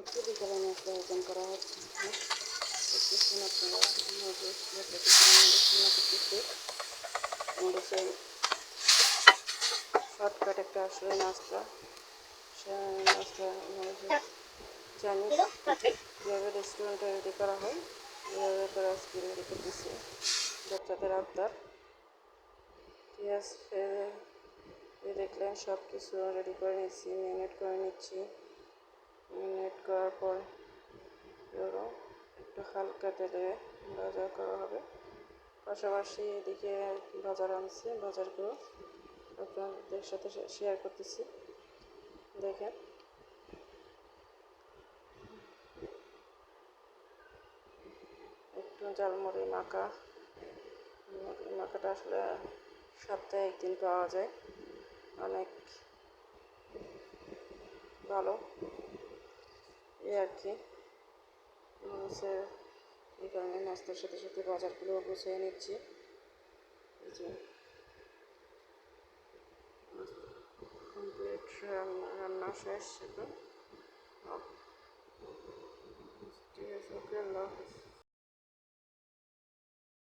হচ্ছে, বিকালে নাস্তা আয়োজন করা হচ্ছে। দেখতেছেন আপনারা নুডলস রান্না করতেছি। নুডলসের শর্টকাট একটা আসলে নাস্তা। নাস্তা জানি কীভাবে রেস্টুরেন্টে রেডি করা হয়, কীভাবে করে আজকে রেডি করতেছি বাচ্চাদের আবদার। পেঁয়াজ দেখলেন সব কিছু রেডি করে নিচ্ছি, ম্যারিনেট করে নিচ্ছি। ম্যারিনেট করার পর একটু হালকা তেলে ভাজা করা হবে। পাশাপাশি এদিকে বাজার আনছি, বাজারগুলো আপনাদের সাথে শেয়ার করতেছি। দেখেন একটু ঝালমুড়ি মাখাটা আসলে সপ্তাহে একদিন পাওয়া যায়, অনেক ভালো এই আর কি। এই কারণে নাস্তার সাথে সাথে বাজারগুলো গুছিয়ে নিচ্ছি। এই যে কমপ্লিট রান্না শেষ এখন। ঠিক আছে, ওকে, আল্লাহ হাফেজ।